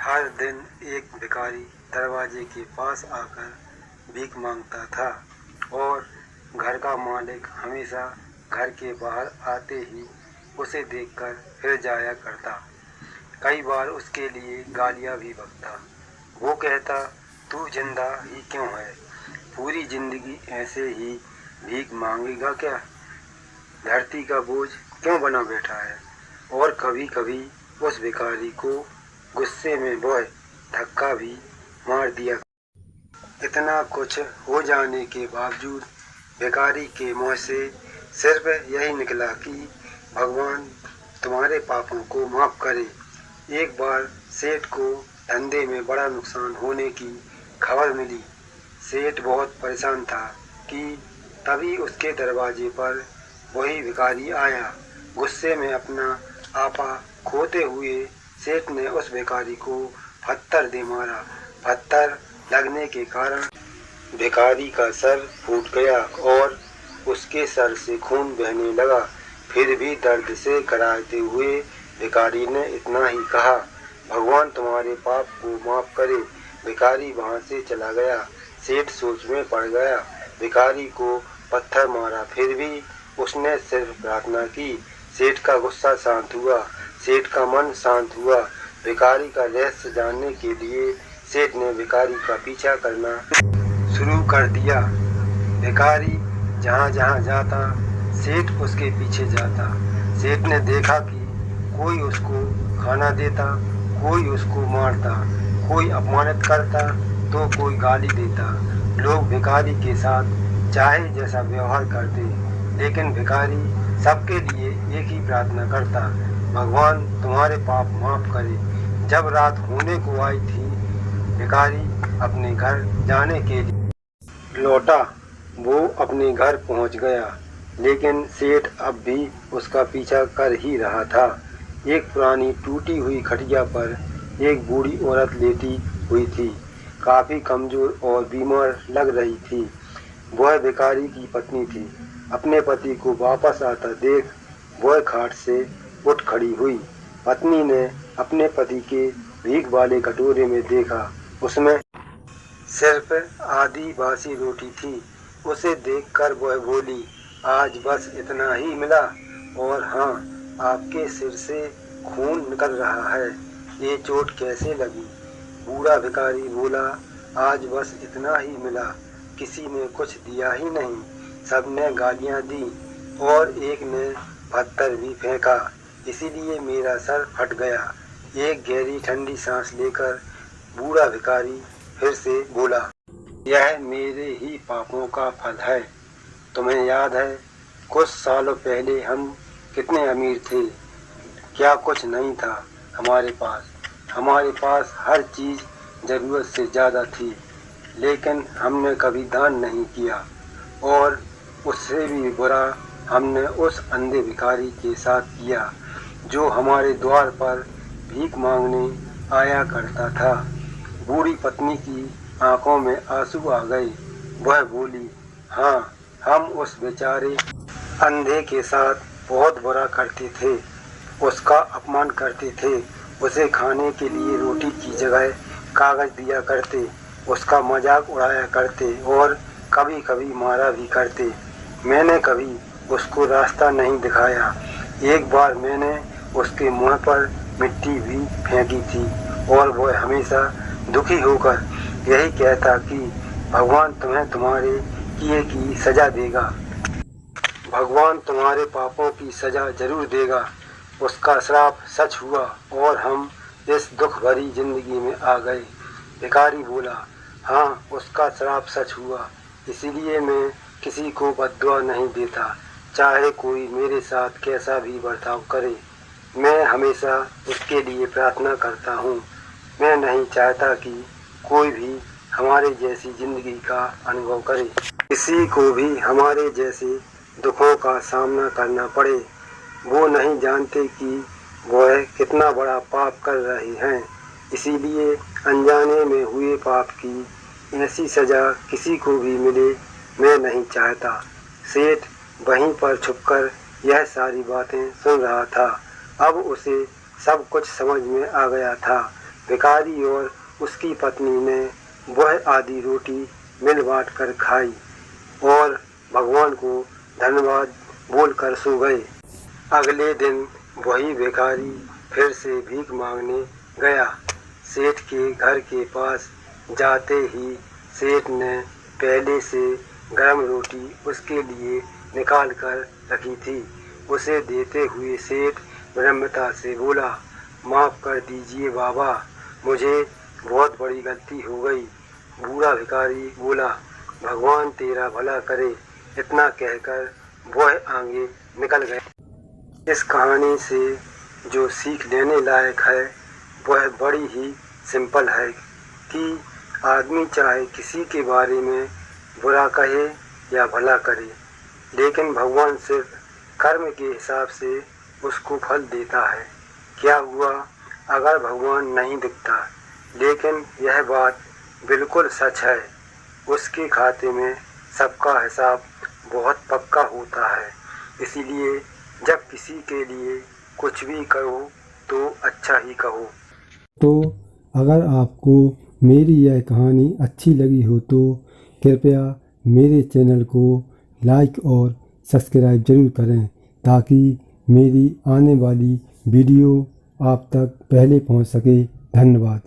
हर दिन एक भिखारी दरवाजे के पास आकर भीख मांगता था और घर का मालिक हमेशा घर के बाहर आते ही उसे देखकर फिर जाया करता। कई बार उसके लिए गालियाँ भी बकता। वो कहता, तू जिंदा ही क्यों है? पूरी जिंदगी ऐसे ही भीख मांगेगा क्या? धरती का बोझ क्यों बना बैठा है? और कभी कभी उस भिखारी को गुस्से में वह धक्का भी मार दिया। इतना कुछ हो जाने के बावजूद भिखारी के मुंह से सिर्फ यही निकला कि भगवान तुम्हारे पापों को माफ करे। एक बार सेठ को धंधे में बड़ा नुकसान होने की खबर मिली। सेठ बहुत परेशान था कि तभी उसके दरवाजे पर वही भिखारी आया। गुस्से में अपना आपा खोते हुए सेठ ने उस भिखारी को पत्थर दे मारा। पत्थर लगने के कारण भिखारी का सर फूट गया और उसके सर से खून बहने लगा। फिर भी दर्द से कराहते हुए भिखारी ने इतना ही कहा, भगवान तुम्हारे पाप को माफ करे। भिखारी वहां से चला गया। सेठ सोच में पड़ गया। भिखारी को पत्थर मारा, फिर भी उसने सिर्फ प्रार्थना की। सेठ का गुस्सा शांत हुआ, सेठ का मन शांत हुआ। भिखारी का रहस्य जानने के लिए सेठ ने भिखारी का पीछा करना शुरू कर दिया। भिखारी जहाँ जहाँ जाता सेठ उसके पीछे जाता। सेठ ने देखा कि कोई उसको खाना देता, कोई उसको मारता, कोई अपमानित करता तो कोई गाली देता। लोग भिखारी के साथ चाहे जैसा व्यवहार करते, लेकिन भिखारी सबके लिए एक ही प्रार्थना करता, भगवान तुम्हारे पाप माफ करे। जब रात होने को आई थी, भिखारी अपने घर जाने के लिए लौटा। वो अपने घर पहुंच गया, लेकिन सेठ अब भी उसका पीछा कर ही रहा था। एक पुरानी टूटी हुई खटिया पर एक बूढ़ी औरत लेटी हुई थी, काफी कमजोर और बीमार लग रही थी। वह भिखारी की पत्नी थी। अपने पति को वापस आता देख वह खाट से उठ खड़ी हुई। पत्नी ने अपने पति के भीख वाले कटोरे में देखा, उसमें सिर्फ आधी बासी रोटी थी। उसे देखकर वह बोली, आज बस इतना ही मिला? और हाँ, आपके सिर से खून निकल रहा है, ये चोट कैसे लगी? बूढ़ा भिखारी बोला, आज बस इतना ही मिला, किसी ने कुछ दिया ही नहीं। सबने गालियां दी और एक ने पत्थर भी फेंका, इसीलिए मेरा सर फट गया। एक गहरी ठंडी सांस लेकर बूढ़ा भिखारी फिर से बोला, यह मेरे ही पापों का फल है। तुम्हें याद है कुछ सालों पहले हम कितने अमीर थे? क्या कुछ नहीं था हमारे पास? हमारे पास हर चीज जरूरत से ज्यादा थी, लेकिन हमने कभी दान नहीं किया। और उससे भी बुरा हमने उस अंधे भिखारी के साथ किया जो हमारे द्वार पर भीख मांगने आया करता था। बूढ़ी पत्नी की आंखों में आंसू आ गए। वह बोली, हाँ, हम उस बेचारे अंधे के साथ बहुत बुरा करते थे, उसका अपमान करते थे, उसे खाने के लिए रोटी की जगह कागज दिया करते, उसका मजाक उड़ाया करते और कभी कभी मारा भी करते। मैंने कभी उसको रास्ता नहीं दिखाया। एक बार मैंने उसके मुंह पर मिट्टी भी फेंकी थी और वह हमेशा दुखी होकर यही कहता कि भगवान तुम्हें तुम्हारे किए की सजा देगा, भगवान तुम्हारे पापों की सजा जरूर देगा। उसका श्राप सच हुआ और हम इस दुख भरी जिंदगी में आ गए। भिखारी बोला, हाँ, उसका श्राप सच हुआ, इसीलिए मैं किसी को बद्दुआ नहीं देता, चाहे कोई मेरे साथ कैसा भी बर्ताव करे। मैं हमेशा उसके लिए प्रार्थना करता हूँ। मैं नहीं चाहता कि कोई भी हमारे जैसी जिंदगी का अनुभव करे, किसी को भी हमारे जैसे दुखों का सामना करना पड़े। वो नहीं जानते कि वह कितना बड़ा पाप कर रहे हैं, इसीलिए अनजाने में हुए पाप की ऐसी सजा किसी को भी मिले मैं नहीं चाहता। सेठ वहीं पर छुपकर यह सारी बातें सुन रहा था। अब उसे सब कुछ समझ में आ गया था। भिखारी और उसकी पत्नी ने वह आधी रोटी मिल बांट कर खाई और भगवान को धन्यवाद बोलकर सो गए। अगले दिन वही भिखारी फिर से भीख मांगने गया। सेठ के घर के पास जाते ही सेठ ने पहले से गर्म रोटी उसके लिए निकाल कर रखी थी। उसे देते हुए सेठ विनम्रता से बोला, माफ़ कर दीजिए बाबा, मुझे बहुत बड़ी गलती हो गई। बूढ़ा भिखारी बोला, भगवान तेरा भला करे। इतना कहकर वह आगे निकल गया। इस कहानी से जो सीख लेने लायक है वह बड़ी ही सिंपल है कि आदमी चाहे किसी के बारे में बुरा कहे या भला करे, लेकिन भगवान सिर्फ कर्म के हिसाब से उसको फल देता है। क्या हुआ अगर भगवान नहीं दिखता, लेकिन यह बात बिल्कुल सच है, उसके खाते में सबका हिसाब बहुत पक्का होता है। इसीलिए जब किसी के लिए कुछ भी कहो तो अच्छा ही कहो। तो अगर आपको मेरी यह कहानी अच्छी लगी हो तो कृपया मेरे चैनल को लाइक और सब्सक्राइब ज़रूर करें, ताकि मेरी आने वाली वीडियो आप तक पहले पहुंच सके। धन्यवाद।